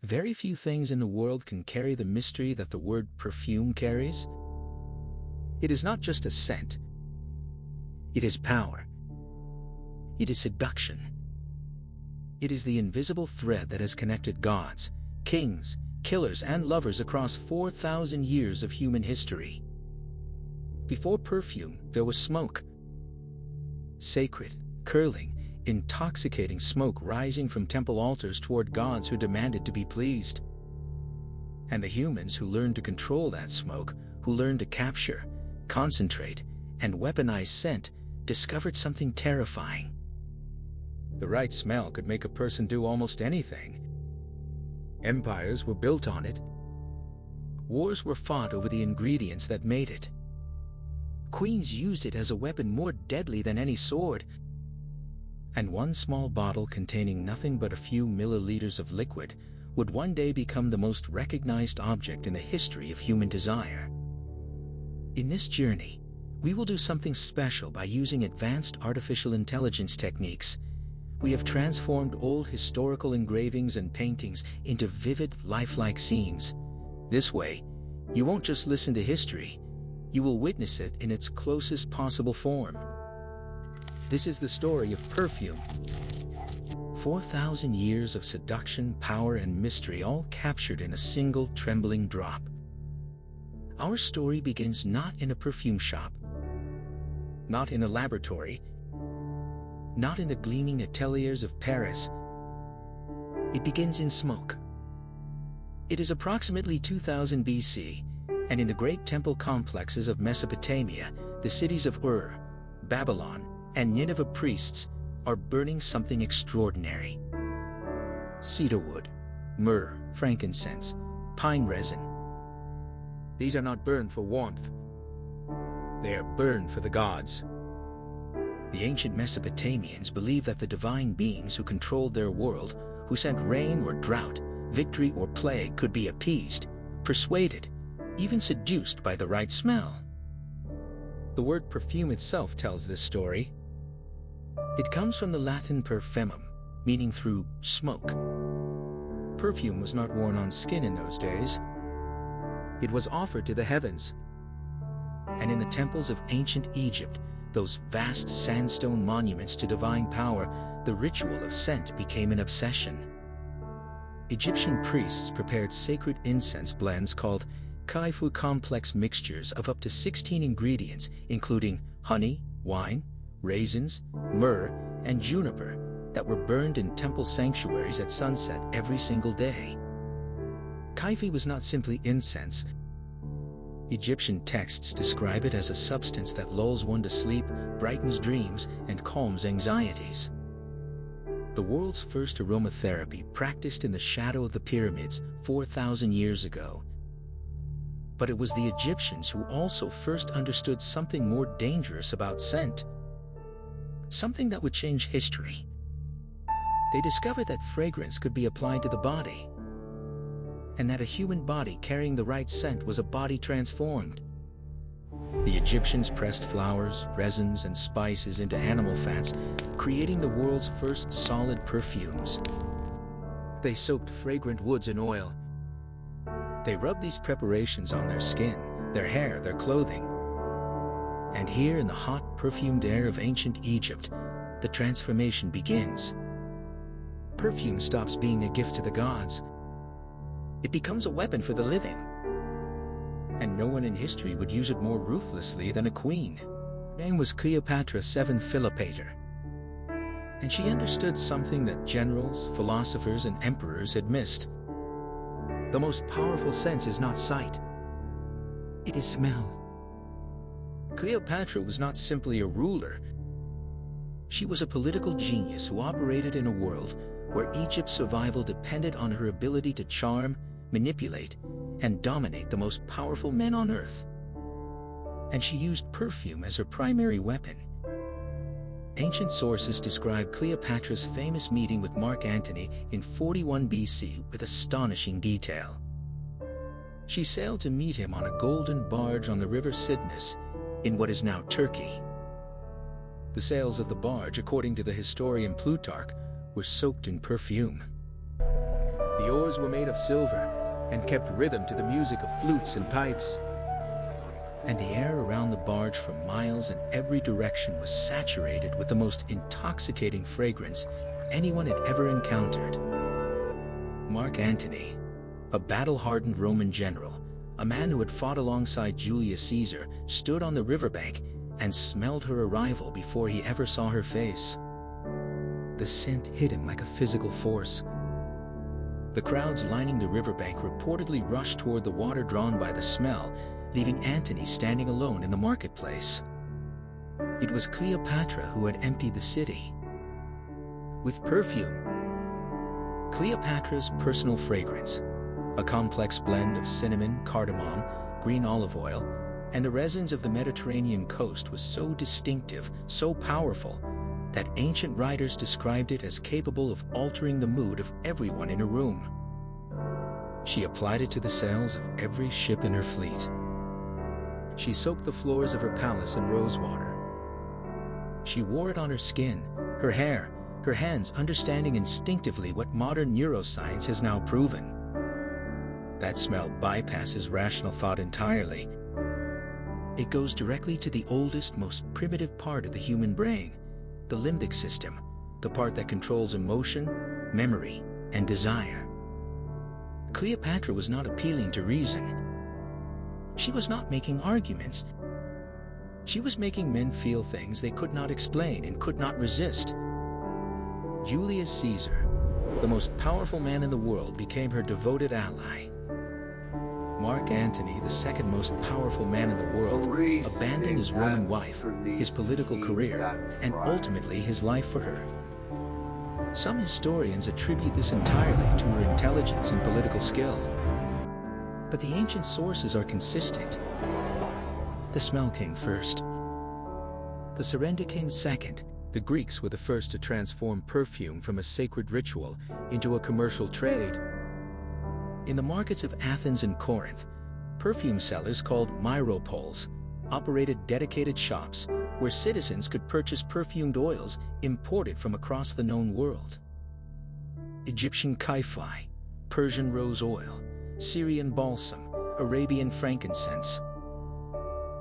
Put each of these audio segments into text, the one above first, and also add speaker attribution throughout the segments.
Speaker 1: Very few things in the world can carry the mystery that the word perfume carries. It is not just a scent. It is power. It is seduction. It is the invisible thread that has connected gods, kings, killers, and lovers across 4,000 years of human history. Before perfume, there was smoke. Sacred, curling, intoxicating smoke rising from temple altars toward gods who demanded to be pleased. And the humans who learned to control that smoke, who learned to capture, concentrate, and weaponize scent, discovered something terrifying. The right smell could make a person do almost anything. Empires were built on it. Wars were fought over the ingredients that made it. Queens used it as a weapon more deadly than any sword. And one small bottle containing nothing but a few milliliters of liquid would one day become the most recognized object in the history of human desire. In this journey, we will do something special by using advanced artificial intelligence techniques. We have transformed old historical engravings and paintings into vivid, lifelike scenes. This way, you won't just listen to history, you will witness it in its closest possible form. This is the story of perfume. 4,000 years of seduction, power, and mystery, all captured in a single trembling drop. Our story begins not in a perfume shop, not in a laboratory, not in the gleaming ateliers of Paris. It begins in smoke. It is approximately 2000 BC, and in the great temple complexes of Mesopotamia, the cities of Ur, Babylon, and Nineveh, priests are burning something extraordinary. Cedarwood, myrrh, frankincense, pine resin. These are not burned for warmth. They are burned for the gods. The ancient Mesopotamians believed that the divine beings who controlled their world, who sent rain or drought, victory or plague, could be appeased, persuaded, even seduced by the right smell. The word perfume itself tells this story. It comes from the Latin perfumum, meaning through smoke. Perfume was not worn on skin in those days. It was offered to the heavens. And in the temples of ancient Egypt, those vast sandstone monuments to divine power, the ritual of scent became an obsession. Egyptian priests prepared sacred incense blends called kaifu, complex mixtures of up to 16 ingredients, including honey, wine, raisins, myrrh, and juniper, that were burned in temple sanctuaries at sunset every single day. Kaifi was not simply incense. Egyptian texts describe it as a substance that lulls one to sleep, brightens dreams, and calms anxieties. The world's first aromatherapy practiced in the shadow of the pyramids 4,000 years ago. But it was the Egyptians who also first understood something more dangerous about scent. Something that would change history. They discovered that fragrance could be applied to the body, and that a human body carrying the right scent was a body transformed. The Egyptians pressed flowers, resins, and spices into animal fats, creating the world's first solid perfumes. They soaked fragrant woods in oil. They rubbed these preparations on their skin, their hair, their clothing. And here in the hot, perfumed air of ancient Egypt, the transformation begins. Perfume stops being a gift to the gods. It becomes a weapon for the living. And no one in history would use it more ruthlessly than a queen. Her name was Cleopatra VII Philopator. And she understood something that generals, philosophers, and emperors had missed. The most powerful sense is not sight. It is smell. Cleopatra was not simply a ruler. She was a political genius who operated in a world where Egypt's survival depended on her ability to charm, manipulate, and dominate the most powerful men on earth. And she used perfume as her primary weapon. Ancient sources describe Cleopatra's famous meeting with Mark Antony in 41 BC with astonishing detail. She sailed to meet him on a golden barge on the river Cydnus, in what is now Turkey. The sails of the barge, according to the historian Plutarch, were soaked in perfume. The oars were made of silver and kept rhythm to the music of flutes and pipes. And the air around the barge for miles in every direction was saturated with the most intoxicating fragrance anyone had ever encountered. Mark Antony, a battle-hardened Roman general, a man who had fought alongside Julius Caesar, stood on the riverbank and smelled her arrival before he ever saw her face. The scent hit him like a physical force. The crowds lining the riverbank reportedly rushed toward the water drawn by the smell, leaving Antony standing alone in the marketplace. It was Cleopatra who had emptied the city. With perfume, Cleopatra's personal fragrance, a complex blend of cinnamon, cardamom, green olive oil, and the resins of the Mediterranean coast, was so distinctive, so powerful, that ancient writers described it as capable of altering the mood of everyone in a room. She applied it to the sails of every ship in her fleet. She soaked the floors of her palace in rose water. She wore it on her skin, her hair, her hands, understanding instinctively what modern neuroscience has now proven. That smell bypasses rational thought entirely. It goes directly to the oldest, most primitive part of the human brain, the limbic system, the part that controls emotion, memory, and desire. Cleopatra was not appealing to reason. She was not making arguments. She was making men feel things they could not explain and could not resist. Julius Caesar, the most powerful man in the world, became her devoted ally. Mark Antony, the second most powerful man in the world, abandoned his Roman wife, his political career, and ultimately his life for her. Some historians attribute this entirely to her intelligence and political skill. But the ancient sources are consistent. The smell came first. The surrender came second. The Greeks were the first to transform perfume from a sacred ritual into a commercial trade. In the markets of Athens and Corinth, perfume sellers called myropoles operated dedicated shops where citizens could purchase perfumed oils imported from across the known world. Egyptian kaifi, Persian rose oil, Syrian balsam, Arabian frankincense.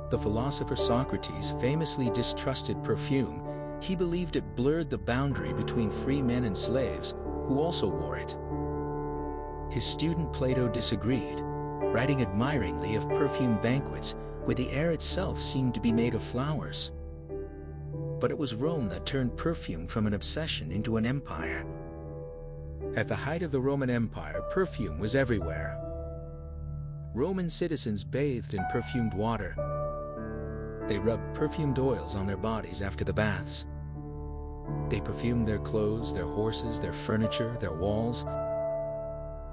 Speaker 1: The philosopher Socrates famously distrusted perfume. He believed it blurred the boundary between free men and slaves, who also wore it. His student Plato disagreed, writing admiringly of perfume banquets where the air itself seemed to be made of flowers. But it was Rome that turned perfume from an obsession into an empire. At the height of the Roman Empire, perfume was everywhere. Roman citizens bathed in perfumed water. They rubbed perfumed oils on their bodies after the baths. They perfumed their clothes, their horses, their furniture, their walls.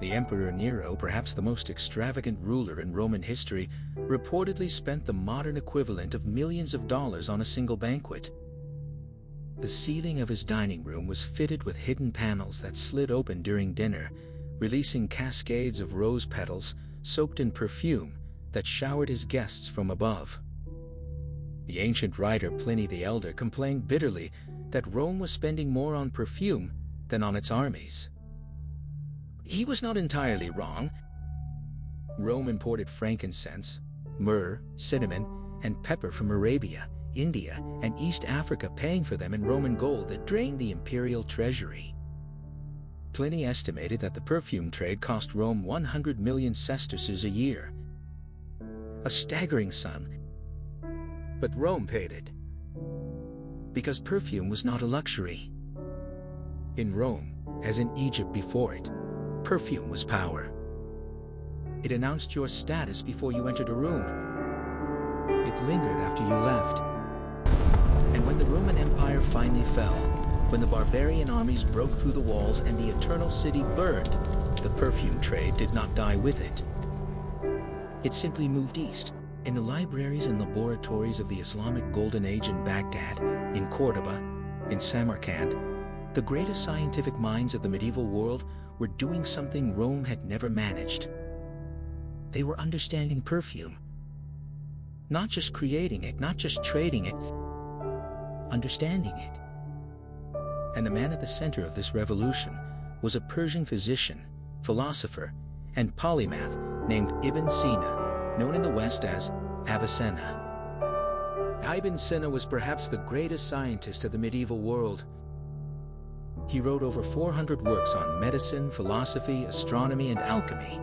Speaker 1: The Emperor Nero, perhaps the most extravagant ruler in Roman history, reportedly spent the modern equivalent of millions of dollars on a single banquet. The ceiling of his dining room was fitted with hidden panels that slid open during dinner, releasing cascades of rose petals soaked in perfume that showered his guests from above. The ancient writer Pliny the Elder complained bitterly that Rome was spending more on perfume than on its armies. He was not entirely wrong. Rome imported frankincense, myrrh, cinnamon, and pepper from Arabia, India, and East Africa, paying for them in Roman gold that drained the imperial treasury. Pliny estimated that the perfume trade cost Rome 100 million sesterces a year. A staggering sum. But Rome paid it. Because perfume was not a luxury. In Rome, as in Egypt before it, perfume was power. It announced your status before you entered a room. It lingered after you left. And when the Roman Empire finally fell, when the barbarian armies broke through the walls and the eternal city burned, the perfume trade did not die with it. It simply moved east. In the libraries and laboratories of the Islamic Golden Age in Baghdad, in Cordoba, in Samarkand, the greatest scientific minds of the medieval world were doing something Rome had never managed. They were understanding perfume. Not just creating it, not just trading it, understanding it. And the man at the center of this revolution was a Persian physician, philosopher, and polymath named Ibn Sina, known in the West as Avicenna. Ibn Sina was perhaps the greatest scientist of the medieval world. He wrote over 400 works on medicine, philosophy, astronomy, and alchemy.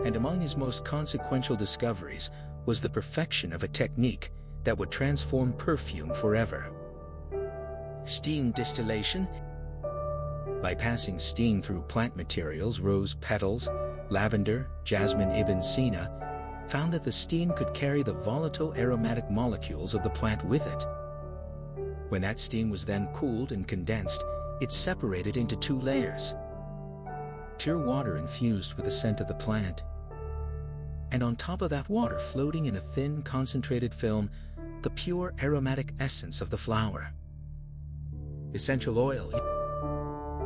Speaker 1: And among his most consequential discoveries was the perfection of a technique that would transform perfume forever. Steam distillation. By passing steam through plant materials, rose petals, lavender, jasmine, Ibn Sina found that the steam could carry the volatile aromatic molecules of the plant with it. When that steam was then cooled and condensed, it separated into two layers: pure water infused with the scent of the plant, and on top of that water, floating in a thin concentrated film, the pure aromatic essence of the flower. Essential oil.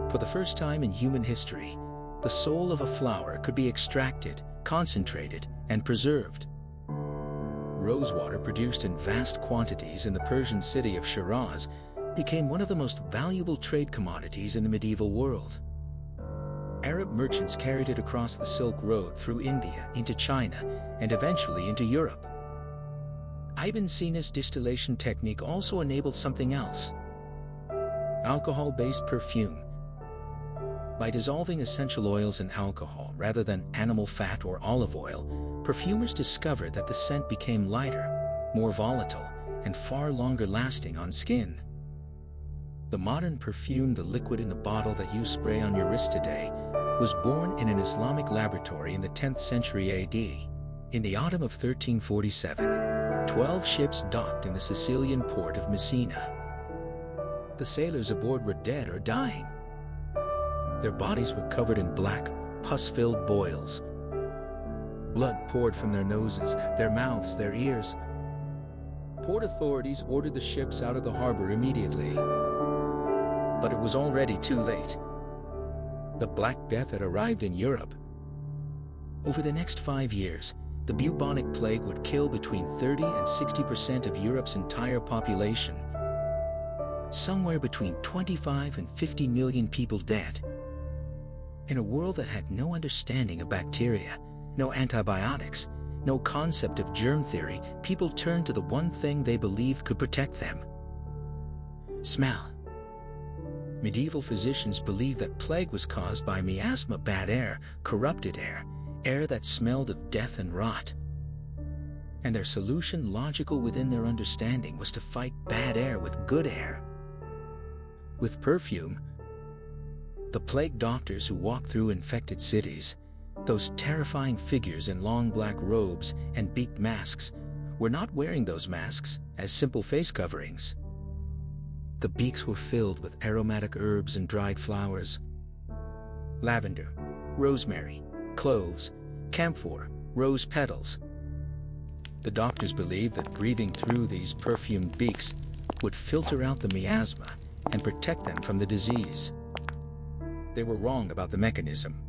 Speaker 1: For the first time in human history, the soul of a flower could be extracted, concentrated, and preserved. Rosewater, produced in vast quantities in the Persian city of Shiraz, became one of the most valuable trade commodities in the medieval world. Arab merchants carried it across the Silk Road through India into China and eventually into Europe. Ibn Sina's distillation technique also enabled something else: alcohol-based perfume. By dissolving essential oils in alcohol rather than animal fat or olive oil, perfumers discovered that the scent became lighter, more volatile, and far longer lasting on skin. The modern perfume, the liquid in a bottle that you spray on your wrist today, was born in an Islamic laboratory in the 10th century AD. In the autumn of 1347, 12 ships docked in the Sicilian port of Messina. The sailors aboard were dead or dying. Their bodies were covered in black, pus-filled boils. Blood poured from their noses, their mouths, their ears. Port authorities ordered the ships out of the harbor immediately. But it was already too late. The Black Death had arrived in Europe. Over the next 5 years, the bubonic plague would kill between 30 and 60% of Europe's entire population. Somewhere between 25 and 50 million people dead. In a world that had no understanding of bacteria, no antibiotics, no concept of germ theory, people turned to the one thing they believed could protect them: smell. Medieval physicians believed that plague was caused by miasma, bad air, corrupted air, air that smelled of death and rot. And their solution, logical within their understanding, was to fight bad air with good air. With perfume. The plague doctors who walked through infected cities, those terrifying figures in long black robes and beaked masks, were not wearing those masks as simple face coverings. The beaks were filled with aromatic herbs and dried flowers: lavender, rosemary, cloves, camphor, rose petals. The doctors believed that breathing through these perfumed beaks would filter out the miasma and protect them from the disease. They were wrong about the mechanism.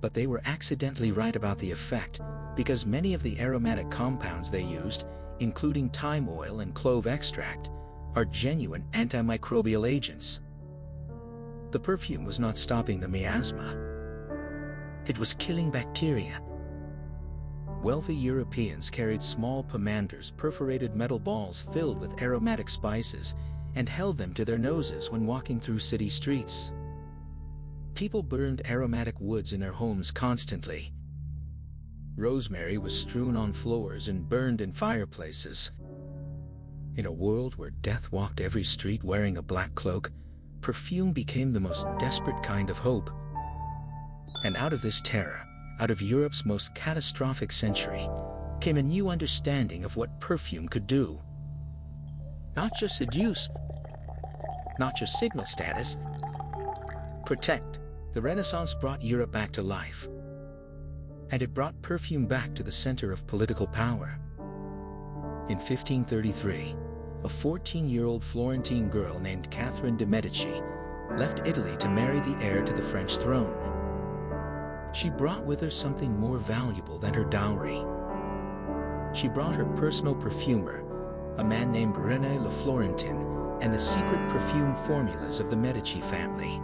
Speaker 1: But they were accidentally right about the effect, because many of the aromatic compounds they used, including thyme oil and clove extract, are genuine antimicrobial agents. The perfume was not stopping the miasma. It was killing bacteria. Wealthy Europeans carried small pomanders, perforated metal balls filled with aromatic spices, and held them to their noses when walking through city streets. People burned aromatic woods in their homes constantly. Rosemary was strewn on floors and burned in fireplaces. In a world where death walked every street wearing a black cloak, perfume became the most desperate kind of hope. And out of this terror, out of Europe's most catastrophic century, came a new understanding of what perfume could do. Not just seduce, not just signal status, protect. The Renaissance brought Europe back to life. And it brought perfume back to the center of political power. In 1533, a 14-year-old Florentine girl named Catherine de' Medici left Italy to marry the heir to the French throne. She brought with her something more valuable than her dowry. She brought her personal perfumer, a man named René Le Florentin, and the secret perfume formulas of the Medici family.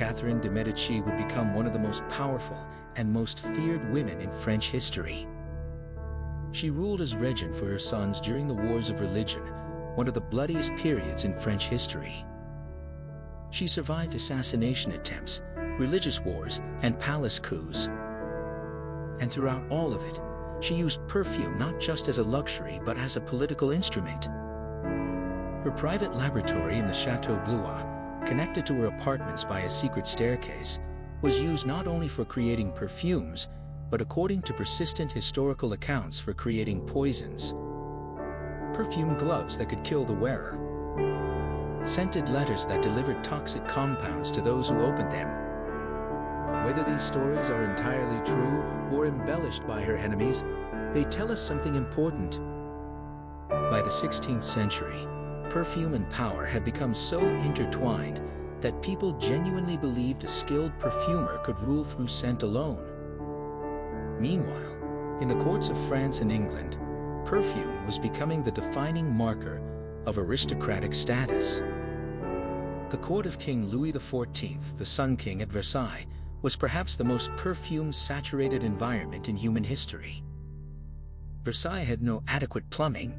Speaker 1: Catherine de' Medici would become one of the most powerful and most feared women in French history. She ruled as regent for her sons during the Wars of Religion, one of the bloodiest periods in French history. She survived assassination attempts, religious wars, and palace coups. And throughout all of it, she used perfume not just as a luxury but as a political instrument. Her private laboratory in the Chateau Blois, connected to her apartments by a secret staircase, was used not only for creating perfumes, but according to persistent historical accounts for creating poisons. Perfume gloves that could kill the wearer. Scented letters that delivered toxic compounds to those who opened them. Whether these stories are entirely true or embellished by her enemies, they tell us something important. By the 16th century, perfume and power had become so intertwined that people genuinely believed a skilled perfumer could rule through scent alone. Meanwhile, in the courts of France and England, perfume was becoming the defining marker of aristocratic status. The court of King Louis XIV, the Sun King at Versailles, was perhaps the most perfume-saturated environment in human history. Versailles had no adequate plumbing.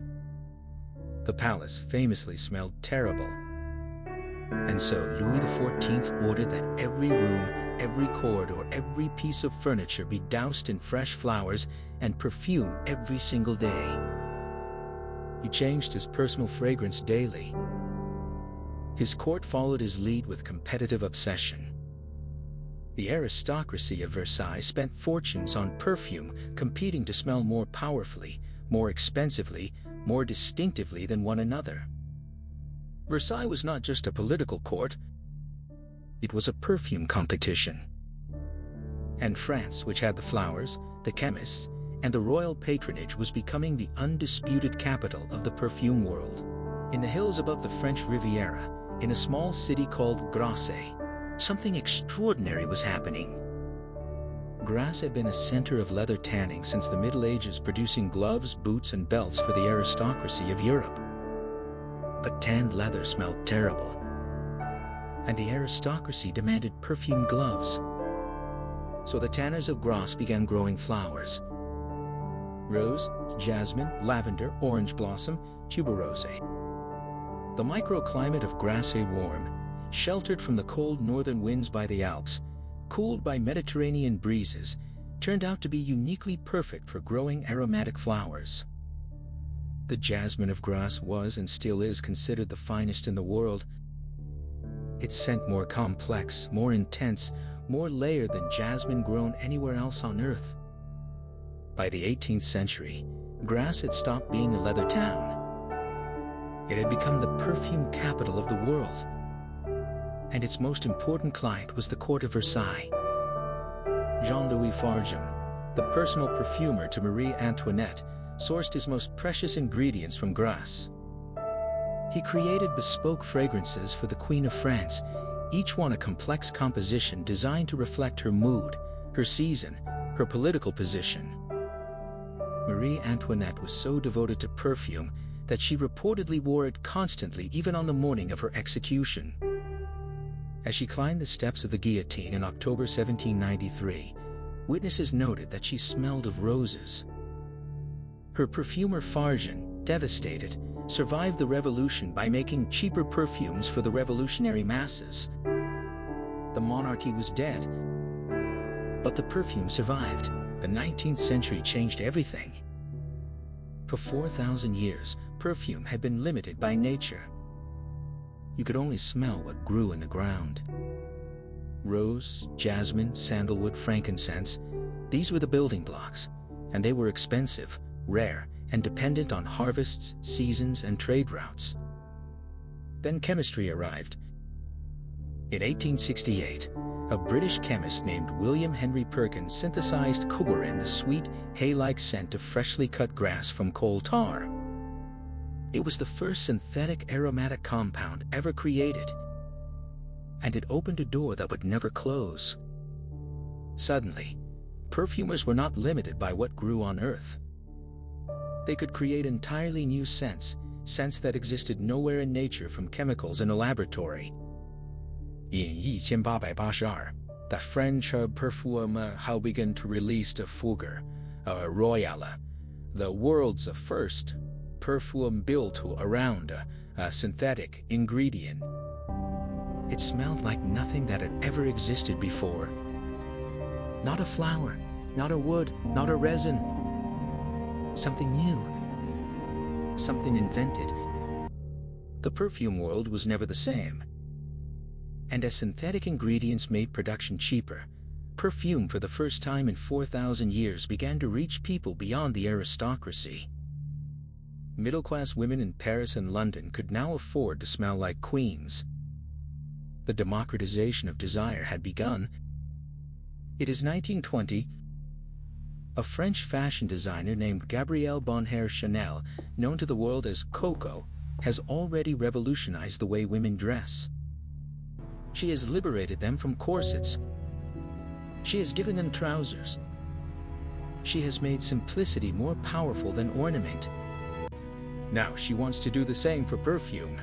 Speaker 1: The palace famously smelled terrible. And so Louis XIV ordered that every room, every corridor, every piece of furniture be doused in fresh flowers and perfume every single day. He changed his personal fragrance daily. His court followed his lead with competitive obsession. The aristocracy of Versailles spent fortunes on perfume, competing to smell more powerfully, more expensively, more distinctively than one another. Versailles was not just a political court, it was a perfume competition. And France, which had the flowers, the chemists, and the royal patronage, was becoming the undisputed capital of the perfume world. In the hills above the French Riviera, in a small city called Grasse, something extraordinary was happening. Grasse had been a center of leather tanning since the Middle Ages, producing gloves, boots, and belts for the aristocracy of Europe. But tanned leather smelled terrible, and the aristocracy demanded perfume gloves. So the tanners of Grasse began growing flowers: rose, jasmine, lavender, orange blossom, tuberose. The microclimate of Grasse, warm, sheltered from the cold northern winds by the Alps, cooled by Mediterranean breezes, turned out to be uniquely perfect for growing aromatic flowers. The jasmine of Grasse was and still is considered the finest in the world. Its scent more complex, more intense, more layered than jasmine grown anywhere else on earth. By the 18th century, Grasse had stopped being a leather town. It had become the perfume capital of the world. And its most important client was the court of Versailles. Jean-Louis Fargem, the personal perfumer to Marie Antoinette, sourced his most precious ingredients from Grasse. He created bespoke fragrances for the Queen of France, each one a complex composition designed to reflect her mood, her season, her political position. Marie Antoinette was so devoted to perfume that she reportedly wore it constantly, even on the morning of her execution. As she climbed the steps of the guillotine in October 1793, witnesses noted that she smelled of roses. Her perfumer Fargem, devastated, survived the revolution by making cheaper perfumes for the revolutionary masses. The monarchy was dead, but the perfume survived. The 19th century changed everything. For 4,000 years, perfume had been limited by nature. You could only smell what grew in the ground. Rose, jasmine, sandalwood, frankincense, these were the building blocks, and they were expensive, rare, and dependent on harvests, seasons, and trade routes. Then chemistry arrived. In 1868, a British chemist named William Henry Perkins synthesized coumarin, the sweet, hay-like scent of freshly cut grass from coal tar. It was the first synthetic aromatic compound ever created, and it opened a door that would never close. Suddenly, perfumers were not limited by what grew on Earth. They could create entirely new scents that existed nowhere in nature, from chemicals in a laboratory. In 1882, the French Perfume had begun to release the Fougue Royale, the world's first perfume built around a synthetic ingredient. It smelled like nothing that had ever existed before. Not a flower, not a wood, not a resin. Something new. Something invented. The perfume world was never the same. And as synthetic ingredients made production cheaper, perfume for the first time in 4,000 years began to reach people beyond the aristocracy. Middle-class women in Paris and London could now afford to smell like queens. The democratization of desire had begun. It is 1920. A French fashion designer named Gabrielle Bonheur Chanel, known to the world as Coco, has already revolutionized the way women dress. She has liberated them from corsets. She has given them trousers. She has made simplicity more powerful than ornament. Now she wants to do the same for perfume.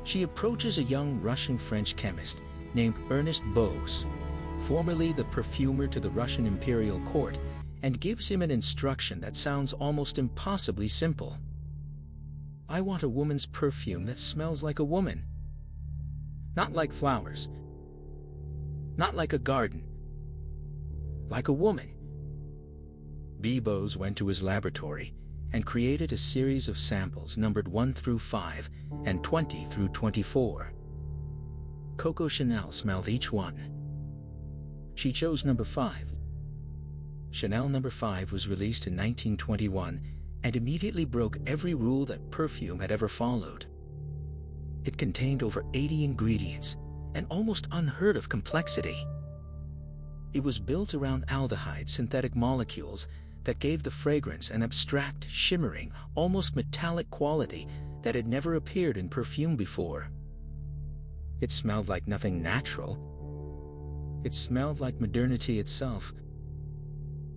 Speaker 1: She approaches a young Russian-French chemist named Ernest Bose, formerly the perfumer to the Russian imperial court, and gives him an instruction that sounds almost impossibly simple. I want a woman's perfume that smells like a woman. Not like flowers. Not like a garden. Like a woman. Bose went to his laboratory and created a series of samples numbered 1 through 5 and 20 through 24. Coco Chanel smelled each one. She chose number 5. Chanel number 5 was released in 1921 and immediately broke every rule that perfume had ever followed. It contained over 80 ingredients, an almost unheard of complexity. It was built around aldehyde synthetic molecules that gave the fragrance an abstract, shimmering, almost metallic quality that had never appeared in perfume before. It smelled like nothing natural. It smelled like modernity itself.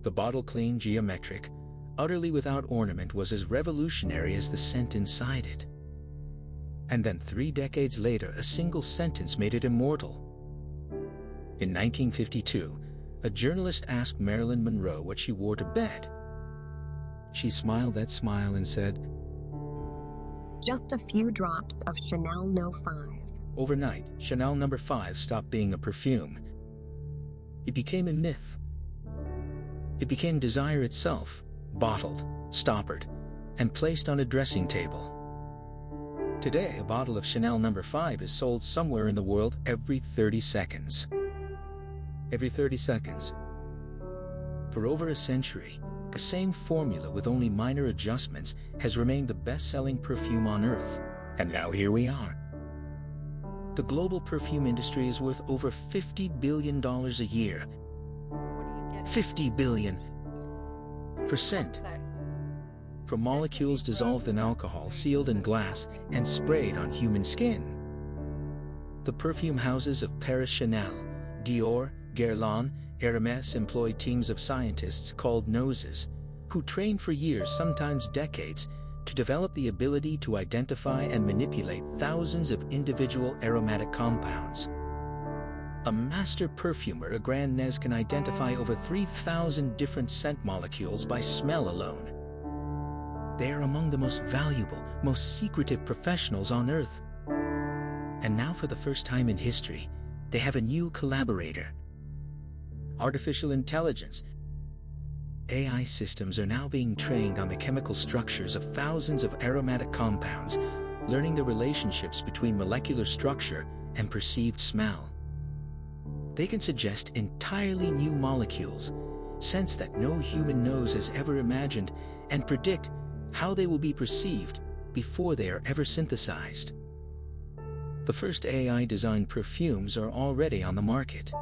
Speaker 1: The bottle, clean, geometric, utterly without ornament, was as revolutionary as the scent inside it. And then 3 decades later, a single sentence made it immortal. In 1952, a journalist asked Marilyn Monroe what she wore to bed. She smiled that smile and said,
Speaker 2: "Just a few drops of Chanel No. 5.
Speaker 1: Overnight, Chanel No. 5 stopped being a perfume. It became a myth. It became desire itself, bottled, stoppered, and placed on a dressing table. Today, a bottle of Chanel No. 5 is sold somewhere in the world every 30 seconds. Every 30 seconds. For over a century, the same formula with only minor adjustments has remained the best-selling perfume on Earth. And now here we are. The global perfume industry is worth over $50 billion a year. $50 billion for scent. For molecules dissolved in alcohol, sealed in glass, and sprayed on human skin. The perfume houses of Paris Chanel, Dior, Guerlain, Hermès employ teams of scientists called noses, who train for years, sometimes decades, to develop the ability to identify and manipulate thousands of individual aromatic compounds. A master perfumer, a Grand Nez, can identify over 3,000 different scent molecules by smell alone. They are among the most valuable, most secretive professionals on Earth. And now, for the first time in history, they have a new collaborator. Artificial intelligence. AI systems are now being trained on the chemical structures of thousands of aromatic compounds, learning the relationships between molecular structure and perceived smell. They can suggest entirely new molecules, scents that no human nose has ever imagined, and predict how they will be perceived before they are ever synthesized. The first AI-designed perfumes are already on the market.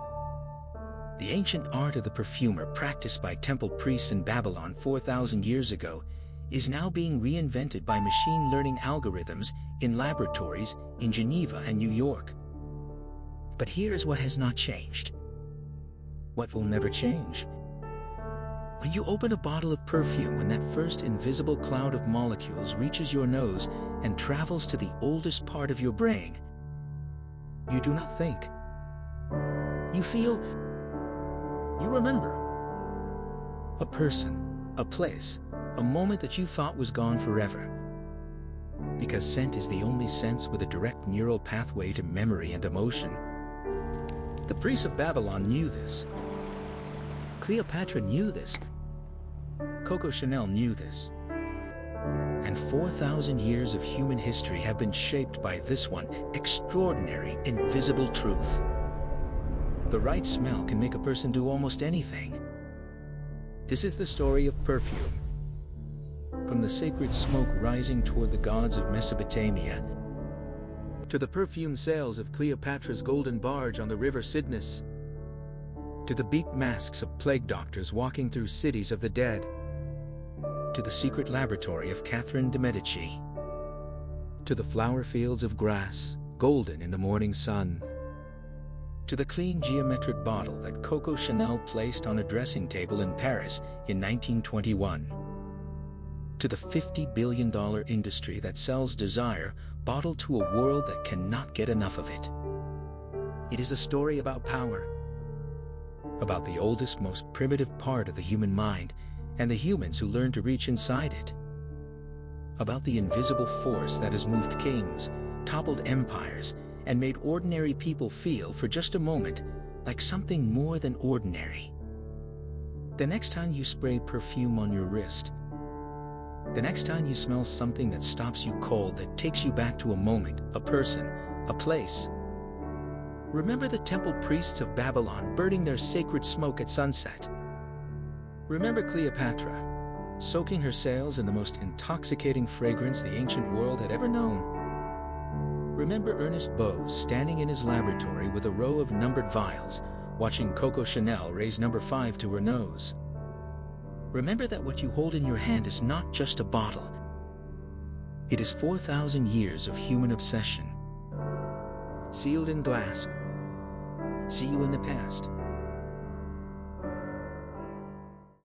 Speaker 1: The ancient art of the perfumer, practiced by temple priests in Babylon 4,000 years ago, is now being reinvented by machine learning algorithms in laboratories in Geneva and New York. But here is what has not changed. What will never change? When you open a bottle of perfume, when that first invisible cloud of molecules reaches your nose and travels to the oldest part of your brain, You do not think. You feel. You remember. A person, a place, a moment that you thought was gone forever. Because scent is the only sense with a direct neural pathway to memory and emotion. The priests of Babylon knew this. Cleopatra knew this. Coco Chanel knew this. And 4,000 years of human history have been shaped by this one extraordinary, invisible truth. The right smell can make a person do almost anything. This is the story of perfume. From the sacred smoke rising toward the gods of Mesopotamia, to the perfume sails of Cleopatra's golden barge on the river Cydnus, to the beaked masks of plague doctors walking through cities of the dead, to the secret laboratory of Catherine de' Medici, to the flower fields of Grasse, golden in the morning sun, to the clean geometric bottle that Coco Chanel placed on a dressing table in Paris in 1921, to the $50 billion industry that sells desire bottled to a world that cannot get enough of it. It is a story about power, about the oldest, most primitive part of the human mind, and the humans who learn to reach inside it. About the invisible force that has moved kings, toppled empires, and made ordinary people feel for just a moment like something more than ordinary. The next time you spray perfume on your wrist, the next time you smell something that stops you cold, that takes you back to a moment, a person, a place, remember the temple priests of Babylon burning their sacred smoke at sunset. Remember Cleopatra, soaking her sails in the most intoxicating fragrance the ancient world had ever known. Remember Ernest Bose standing in his laboratory with a row of numbered vials, watching Coco Chanel raise number 5 to her nose. Remember that what you hold in your hand is not just a bottle. It is 4,000 years of human obsession, sealed in glass. See you in the past.